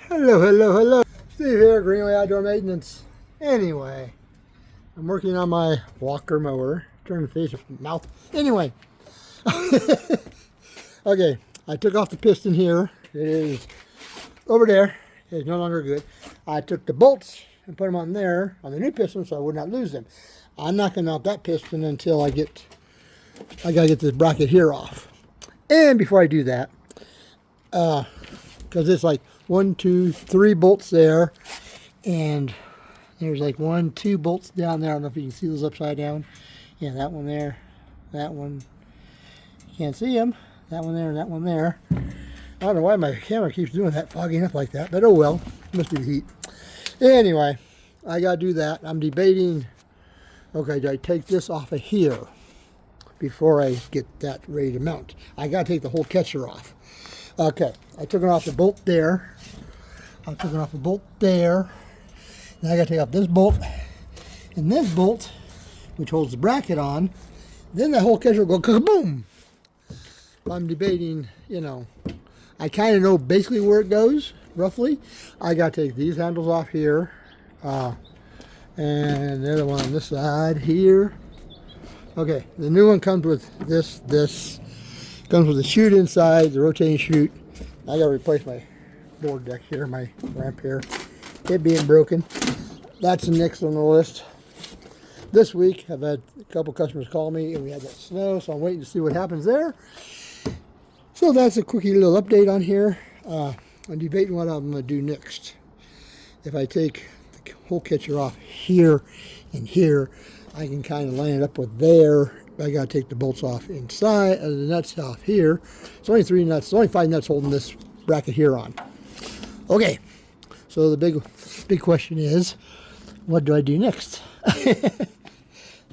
Hello, hello, hello. Steve here, Greenway Outdoor Maintenance. Anyway, I'm working on my walker mower. Turn the face of mouth. Anyway. Okay, I took off the piston here. It is over there. It's no longer good. I took the bolts and put them on there, on the new piston, so I would not lose them. I'm not going to mount that piston until I gotta get this bracket here off. And before I do that, because it's like 1, 2, 3 bolts there, and there's like 1, 2 bolts down there. I don't know if you can see those upside down. Yeah, that one there, that one. You can't see them. That one there, and that one there. I don't know why my camera keeps doing that, fogging up like that, but oh well. Must be the heat. Anyway, I gotta do that. I'm debating, okay, do I take this off of here before I get that ready to mount? I gotta take the whole catcher off. Okay, I took it off the bolt there. I took it off the bolt there. Now I gotta take off this bolt and this bolt, which holds the bracket on. Then the whole catcher will go kaboom. I'm debating, I kind of know basically where it goes, roughly. I got to take these handles off here, and the other one on this side here. Okay, the new one comes with this comes with a chute inside, the rotating chute. I got to replace my board deck here, my ramp here, it being broken. That's the next on the list. This week, I've had a couple customers call me, and we had that snow, so I'm waiting to see what happens there. So that's a quickie little update on here. I'm debating what I'm going to do next. If I take the whole catcher off here and here, I can kind of line it up with there. I got to take the bolts off inside, the nuts off here. It's only 3 nuts, it's only 5 nuts holding this bracket here on. Okay, so the big question is, what do I do next?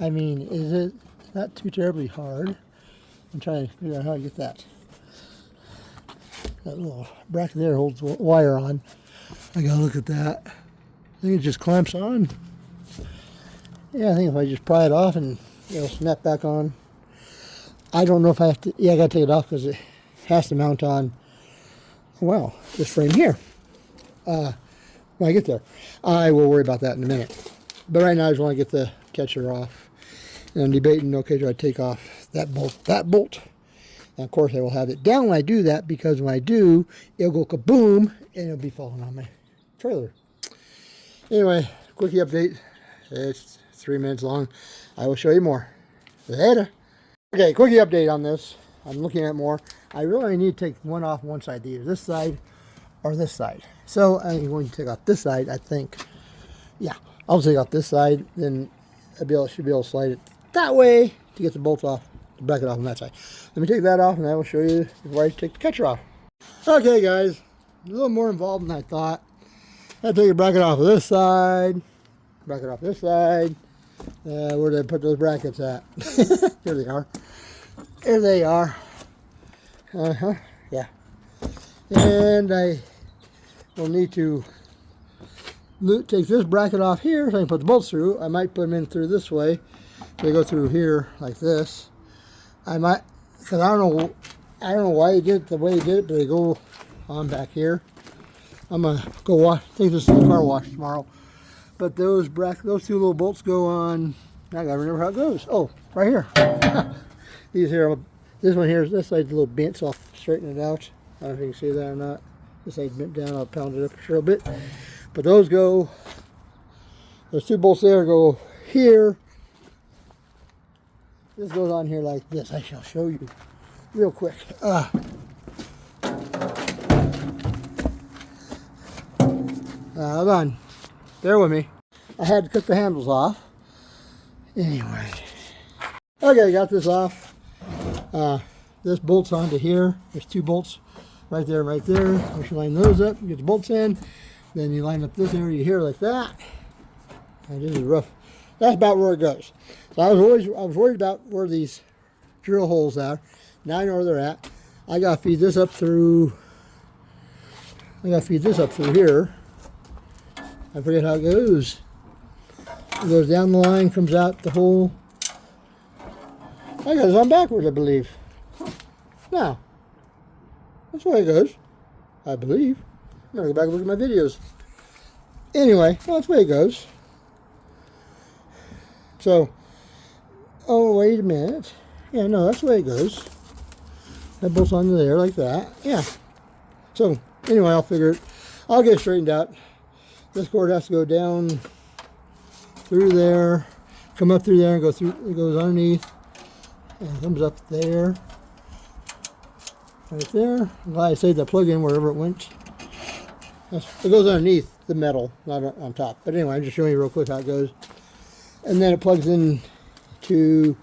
I mean, is it not too terribly hard? I'm trying to figure out how to get that little bracket there holds wire on. I gotta look at that. I think it just clamps on. Yeah, I think if I just pry it off and it'll snap back on. I don't know if I have to. Yeah, I gotta take it off because it has to mount on. Well, this frame here. When I get there, I will worry about that in a minute. But right now, I just want to get the catcher off. And I'm debating, okay, do I take off that bolt? And of course, I will have it down when I do that, because when I do, it'll go kaboom, and it'll be falling on my trailer. Anyway, quickie update. It's 3 minutes long. I will show you more later. Okay, quickie update on this. I'm looking at more. I really need to take one off one side, either this side or this side. So I'm going to take off this side, I think. Yeah, I'll take off this side, then should be able to slide it that way to get the bolts off, the bracket off on that side. Let me take that off, and I will show you before I take the catcher off. Okay, guys, a little more involved than I thought. I take the bracket off of this side, bracket off this side. Where did I put those brackets at? Here they are. Here they are. Yeah. And I will need to take this bracket off here so I can put the bolts through. I might put them in through this way. They go through here like this. I might, because I don't know why he did it the way he did it, but they go on back here. I'm gonna go take this to the car wash tomorrow. But those two little bolts go on. I gotta remember how it goes. Oh, right here. These here, this one here, this side's a little bent, so I'll straighten it out. I don't know if you can see that or not. This side's bent down. I'll pound it up a little bit. But those 2 bolts there go here. This goes on here like this. I shall show you real quick. Hold on. Bear with me. I had to cut the handles off. Anyway. Okay, got this off. This bolts onto here. There's 2 bolts right there, right there. Once you line those up, you get the bolts in. Then you line up this area here like that. And this is rough. That's about where it goes. So I was worried about where these drill holes are. Now I know where they're at. I gotta feed this up through here. I forget how it goes. It goes down the line, comes out the hole. I got it on backwards, I believe. Now, that's the way it goes, I believe. I'm gonna go back and look at my videos. Anyway, well, that's the way it goes. So, oh, wait a minute. Yeah, no, that's the way it goes. That bolts onto there like that. Yeah. So, anyway, I'll figure it. I'll get it straightened out. This cord has to go down through there, come up through there and go through, it goes underneath and comes up there. Right there. I'm glad I saved that plug in wherever it went. It goes underneath the metal, not on top. But anyway, I'm just showing you real quick how it goes. And then it plugs in to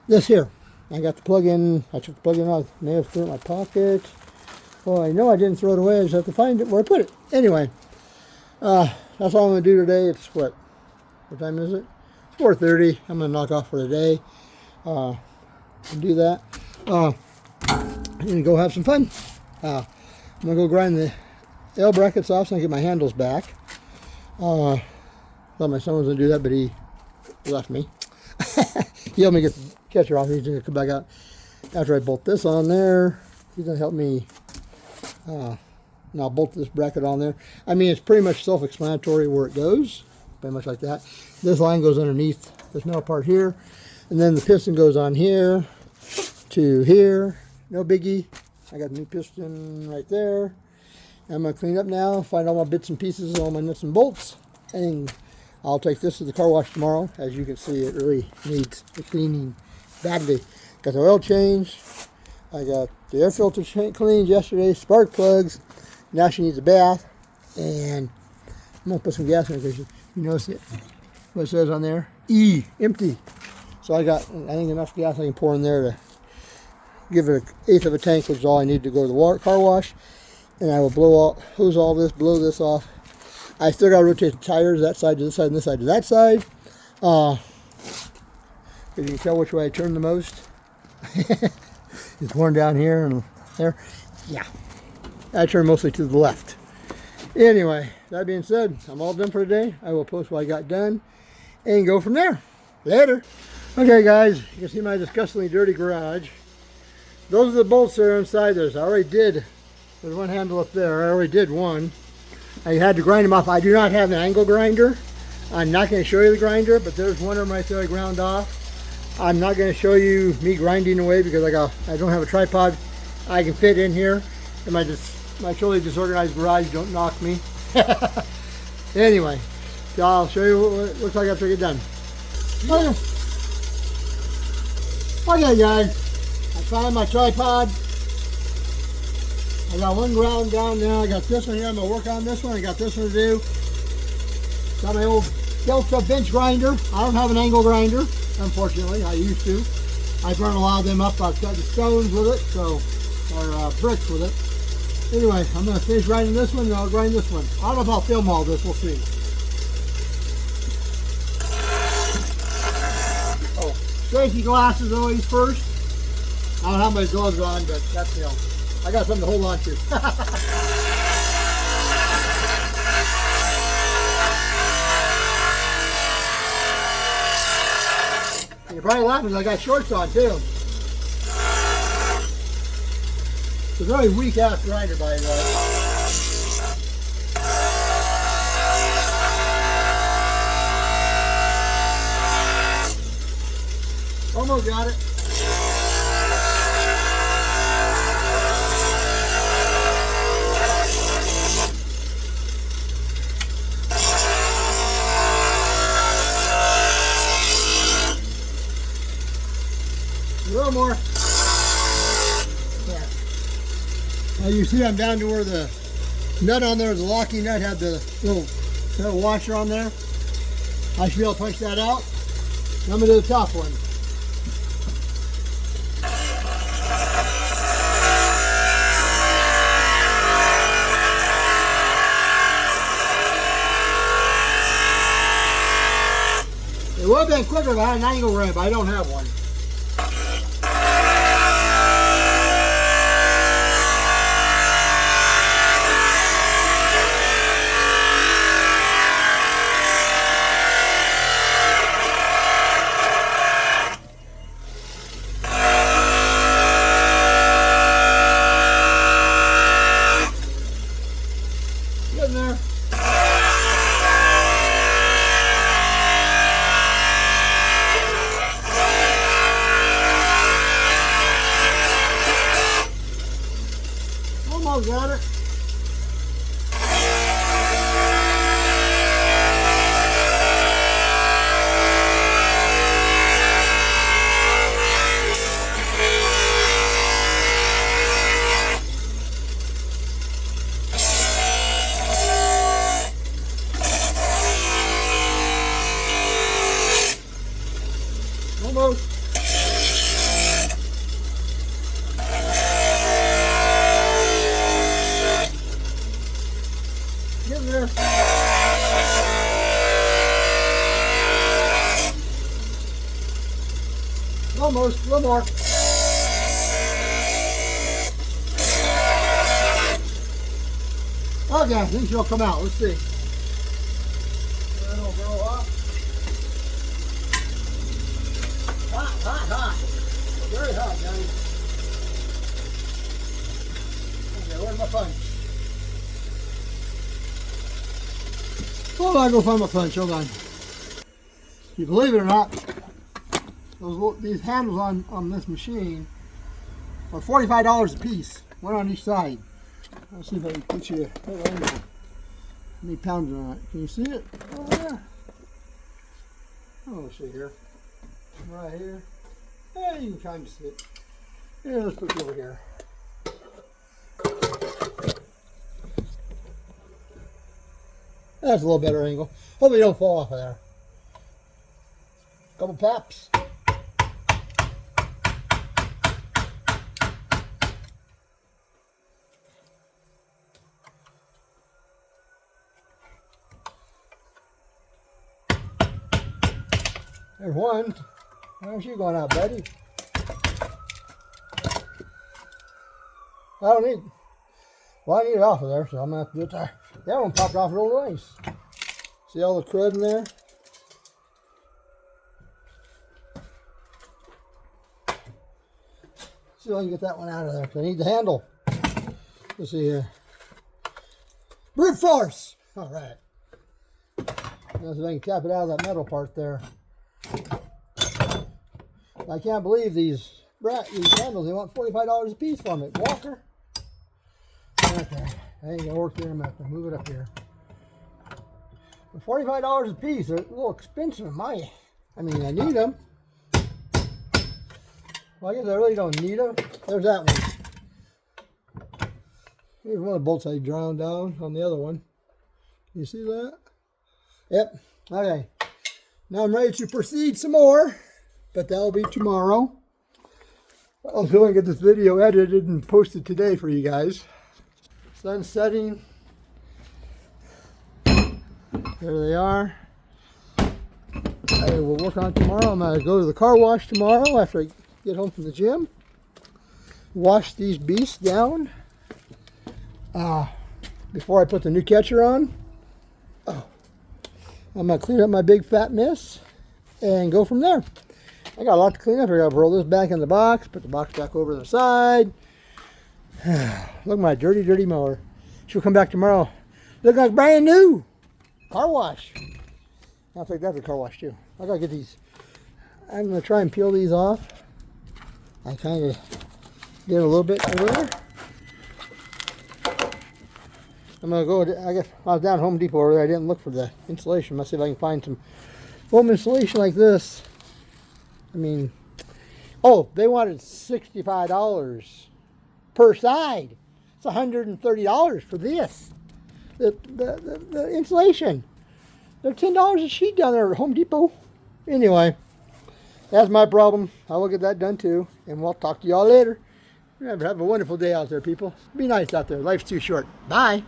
this here. I got the plug in. I took the plug in off. May have threw it in my pocket. Well, I know I didn't throw it away. I just have to find it where I put it. Anyway, that's all I'm going to do today. It's what time is it? It's 4:30. I'm going to knock off for the day. And do that. I'm going to go have some fun. I'm going to go grind the L brackets off so I can get my handles back. Thought my son was going to do that, but he left me. He helped me get the catcher off. He's going to come back out after I bolt this on there. He's going to help me. And I'll bolt this bracket on there. I mean, it's pretty much self-explanatory where it goes. Pretty much like that. This line goes underneath this metal part here. And then the piston goes on here to here. No biggie. I got the new piston right there. I'm going to clean up now, find all my bits and pieces, all my nuts and bolts. And I'll take this to the car wash tomorrow. As you can see, it really needs a cleaning badly. Got the oil change. I got the air filter cleaned yesterday, spark plugs. Now she needs a bath. And I'm going to put some gas in it because you notice it. What it says on there? E, empty. So I got, I think, enough gas I can pour in there to give it 1/8 of a tank, which is all I need to go to the car wash. And I will hose all this, blow this off. I still got to rotate the tires, that side to this side and this side to that side. If you can tell which way I turn the most. It's one down here and there. Yeah. I turn mostly to the left. Anyway, that being said, I'm all done for today. I will post what I got done and go from there. Later. Okay, guys, you can see my disgustingly dirty garage. Those are the bolts that are inside this. I already did. There's one handle up there. I already did one. I had to grind them off. I do not have an angle grinder. I'm not going to show you the grinder, but there's one of them right there I ground off. I'm not going to show you me grinding away because I don't have a tripod I can fit in here. And my totally disorganized garage don't knock me. Anyway, so I'll show you what it looks like after I get done. Okay, guys, I found my tripod. I got one ground down there. I got this one here. I'm going to work on this one. I got this one to do. Got my old Delta bench grinder. I don't have an angle grinder, unfortunately. I used to. I burn a lot of them up. I've got the stones with it, or bricks with it. Anyway, I'm going to finish grinding this one, and I'll grind this one. I don't know if I'll film all this. We'll see. Oh, safety glasses always first. I don't have my gloves on, but that's, I got something to hold on to. You're probably laughing because I got shorts on too. It's a very weak ass grinder, by the way. Almost got it. A little more. Yeah. Now you see I'm down to where the nut on there, the locking nut, had the little washer on there. I should be able to punch that out. Now I'm going to do the top one. It would have been quicker if I had an angle ramp, but I don't have one. Getting there. Almost got it. Almost. Getting there. Almost. A little more. Okay, I think she'll come out. Let's see. That'll grow up. Hot. Very hot, guys. Okay, where's my punch? Hold on, go find my punch. Hold on. You believe it or not, these handles on this machine are $45 a piece, one on each side. Let's see if I can get you a angle. How many pounds on it? Can you see it? Oh yeah. Oh, let's see here. Right here. Yeah, you can kind of see it. Yeah, let's put it over here. That's a little better angle. Hopefully you don't fall off of there. Couple taps. There's one. How's she going out, buddy? I need it off of there, so I'm gonna have to do it there. That one popped off real nice. See all the crud in there? See if I can get that one out of there, because I need the handle. Let's see here. Brute force! Alright. Now see if I can tap it out of that metal part there. I can't believe these handles, they want $45 a piece from it. Walker. Okay, I ain't gonna work there. I'm gonna have to move it up here. For $45 a piece, they're a little expensive. I mean, I need them. Well, I guess I really don't need them. There's that one. Here's one of the bolts I drowned down on the other one. You see that? Yep. Okay. Now I'm ready to proceed some more, but that'll be tomorrow. I'm going to get this video edited and posted today for you guys. Sun setting. There they are. I will work on it tomorrow. I'm going to go to the car wash tomorrow after I get home from the gym. Wash these beasts down before I put the new catcher on. I'm going to clean up my big fat mess and go from there. I got a lot to clean up. I got to roll this back in the box, put the box back over to the side. Look at my dirty, dirty mower. She'll come back tomorrow. Look like brand new. Car wash. I'll take that to the car wash too. I got to get these. I'm going to try and peel these off. I kind of did a little bit over there. I'm going to go, I guess I was down at Home Depot over there. I didn't look for the insulation. Let's see if I can find some foam insulation like this. I mean, oh, they wanted $65 per side. It's $130 for this. The insulation. They're $10 a sheet down there at Home Depot. Anyway, that's my problem. I will get that done too. And we'll talk to y'all later. Have a wonderful day out there, people. Be nice out there. Life's too short. Bye.